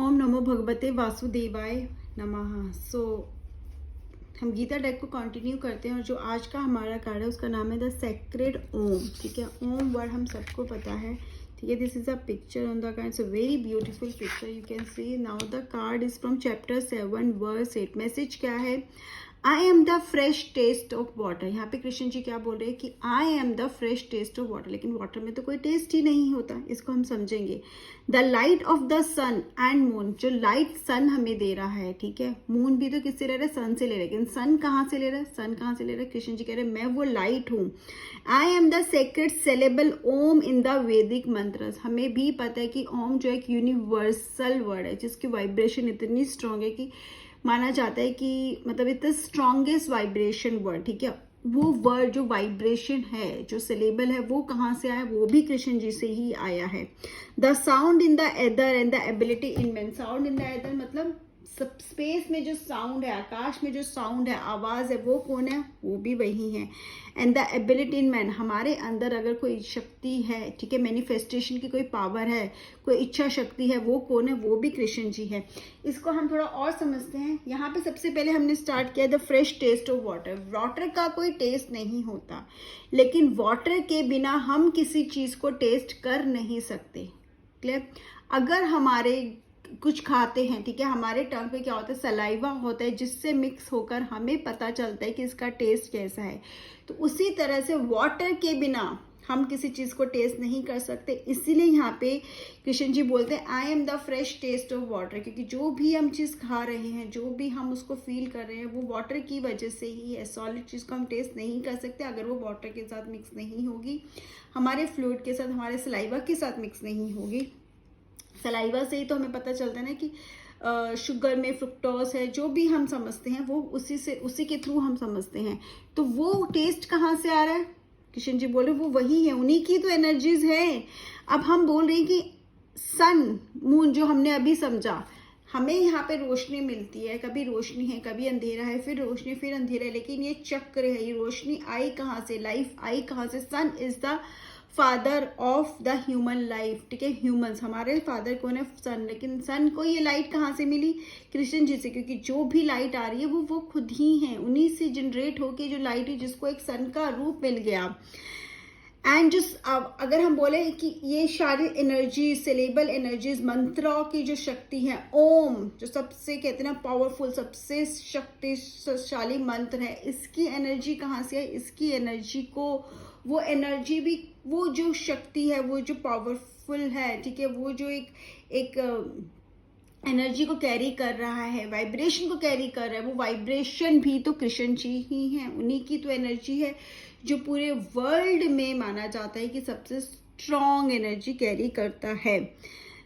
ओम नमो भगवते वासुदेवाय नमः। हम गीता डेक को कंटिन्यू करते हैं और जो आज का हमारा कार्ड है उसका नाम है द सेक्रेड ओम। ठीक है, ओम वर्ड हम सबको पता है। ठीक है, this is a picture on the card, it's a very beautiful picture. You can see now the card is from chapter 7 verse 8। Message क्या है? I am the fresh taste of water. यहाँ पे कृष्ण जी क्या बोल रहे हैं कि I am the fresh taste of water, लेकिन वाटर में तो कोई टेस्ट ही नहीं होता। इसको हम समझेंगे। The light of the sun and moon, जो लाइट सन हमें दे रहा है, ठीक है, मून भी तो किससे ले रहा है? सन से ले रहा है, लेकिन सन कहाँ से ले रहा है? सन कहाँ से ले रहा है? कृष्ण जी कह रहे हैं मैं वो लाइट हूँ। I am the sacred syllable Om in the Vedic mantra. हमें भी पता है कि ओम जो एक यूनिवर्सल वर्ड है जिसकी वाइब्रेशन इतनी स्ट्रांग है कि माना जाता है कि मतलब इतना स्ट्रॉन्गेस्ट वाइब्रेशन वर्ड। ठीक है, वो वर्ड जो वाइब्रेशन है, जो सिलेबल है, वो कहाँ से आया? वो भी कृष्ण जी से ही आया है। The sound in the either and the ability in man. Sound in the either मतलब सब स्पेस में जो साउंड है, आकाश में जो साउंड है, आवाज है, वो कौन है? वो भी वही है। And the ability in man, हमारे अंदर अगर कोई शक्ति है, ठीक है, मैनिफेस्टेशन की कोई पावर है, कोई इच्छा शक्ति है, वो कौन है? वो भी कृष्ण जी है। इसको हम थोड़ा और समझते हैं। यहाँ पे सबसे पहले हमने स्टार्ट किया the fresh taste of water. Water का कोई टेस्ट नहीं होता, लेकिन वाटर के बिना हम किसी चीज को टेस्ट कर नहीं सकते। क्लियर? अगर हमारे कुछ खाते हैं, ठीक है, हमारे टंग पे क्या होता है? सलाइवा होता है, जिससे मिक्स होकर हमें पता चलता है कि इसका टेस्ट कैसा है। तो उसी तरह से वाटर के बिना हम किसी चीज को टेस्ट नहीं कर सकते। इसीलिए यहाँ पे कृष्ण जी बोलते हैं I am the fresh taste of water, क्योंकि जो भी हम चीज खा रहे हैं, जो भी हम उसको फील कर रहे हैं, वो वाटर की वजह से ही है। सॉलिड चीज को हम टेस्ट नहीं कर सकते अगर वो वाटर के साथ मिक्स नहीं होगी, हमारे फ्लूइड के साथ, हमारे सलाइवा के साथ मिक्स नहीं होगी। सलाइवा से ही तो हमें पता चलता है ना कि शुगर में फ्रुक्टोज है, जो भी हम समझते हैं वो उसी के थ्रू हम समझते हैं। तो वो टेस्ट कहाँ से आ रहा है? किशन जी बोल रहे वो वही है, उन्हीं की तो एनर्जीज है। अब हम बोल रहे हैं कि सन मून जो हमने अभी समझा, हमें यहाँ पे रोशनी मिलती है, कभी रोशनी है, कभी अंधेरा है, फिर रोशनी, फिर अंधेरा है, लेकिन ये चक्र है। ये रोशनी आई कहाँ से? लाइफ आई कहाँ से? Sun is the father of the human life. ठीक है, ह्यूमंस, हमारे फादर कौन है? सन। लेकिन सन को ये लाइट कहाँ से मिली? कृष्ण जी से, क्योंकि जो भी लाइट आ रही है वो खुद ही है, उन्हीं से जनरेट होके जो लाइट है, जिसको एक सन का रूप मिल गया। एंड just अगर हम बोले कि ये सारी एनर्जी, सिलेबल एनर्जीज, मंत्रों की जो शक्ति है, ओम जो सबसे कहते हैं ना पावरफुल, सबसे शक्तिशाली मंत्र है, इसकी एनर्जी कहाँ से है? इसकी एनर्जी को, वो एनर्जी भी, वो जो शक्ति है, वो जो पावरफुल है, ठीक है, वो जो एक एनर्जी को कैरी कर रहा है, वाइब्रेशन को कैरी कर रहा है, वो वाइब्रेशन भी तो कृष्ण जी ही है। उन्हीं की तो एनर्जी है जो पूरे वर्ल्ड में माना जाता है कि सबसे स्ट्रॉन्ग एनर्जी कैरी करता है।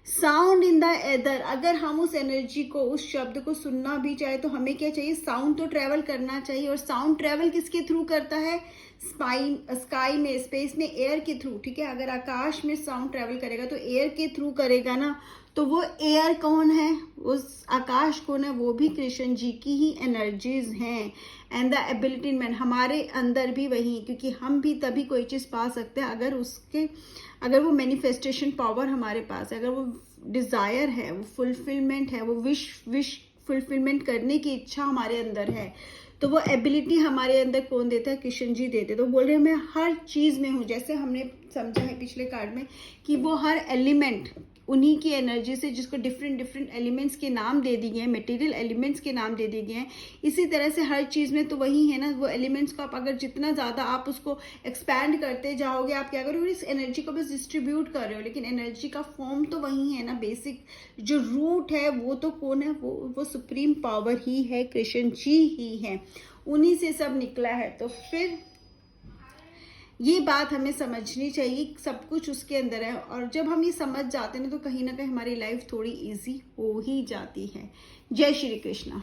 साउंड इन द एदर, अगर हम उस एनर्जी को, उस शब्द को सुनना भी चाहे तो हमें क्या चाहिए? साउंड तो ट्रेवल करना चाहिए। और साउंड ट्रेवल किसके थ्रू करता है? स्काई में, स्पेस में, एयर के थ्रू। ठीक है, अगर आकाश में साउंड ट्रेवल करेगा तो एयर के थ्रू करेगा ना। तो वो एयर कौन है? उस आकाश कौन है? वो भी कृष्ण जी की ही एनर्जीज हैं। एंड द एबिलिटी मैन, हमारे अंदर भी वही, क्योंकि हम भी तभी कोई चीज पा सकते हैं अगर वो मैनिफेस्टेशन पावर हमारे पास है, अगर वो डिजायर है, वो फुलफिलमेंट है, वो विश फुलफिलमेंट करने की इच्छा हमारे अंदर है। तो वो एबिलिटी हमारे अंदर कौन देता है? कृष्ण जी देते। तो बोल रहे हैं मैं हर चीज में हूँ, जैसे हमने समझा है पिछले कार्ड में कि वो हर एलिमेंट उन्हीं की एनर्जी से, जिसको डिफरेंट डिफरेंट एलिमेंट्स के नाम दे दिए हैं, मटेरियल एलिमेंट्स के नाम दे दिए गए हैं। इसी तरह से हर चीज में तो वही है ना। वो एलिमेंट्स को आप अगर जितना ज्यादा आप उसको एक्सपैंड करते जाओगे, आप क्या करोगे? इस एनर्जी को बस डिस्ट्रीब्यूट कर रहे हो, लेकिन एनर्जी का फॉर्म तो वही है ना। बेसिक जो रूट है वो तो कौन है? वो सुप्रीम पावर ही है, कृष्ण जी ही है, उन्हीं से सब निकला है। तो फिर ये बात हमें समझनी चाहिए, सब कुछ उसके अंदर है। और जब हम ये समझ जाते हैं तो कहीं ना कहीं हमारी लाइफ थोड़ी इजी हो ही जाती है। जय श्री कृष्णा।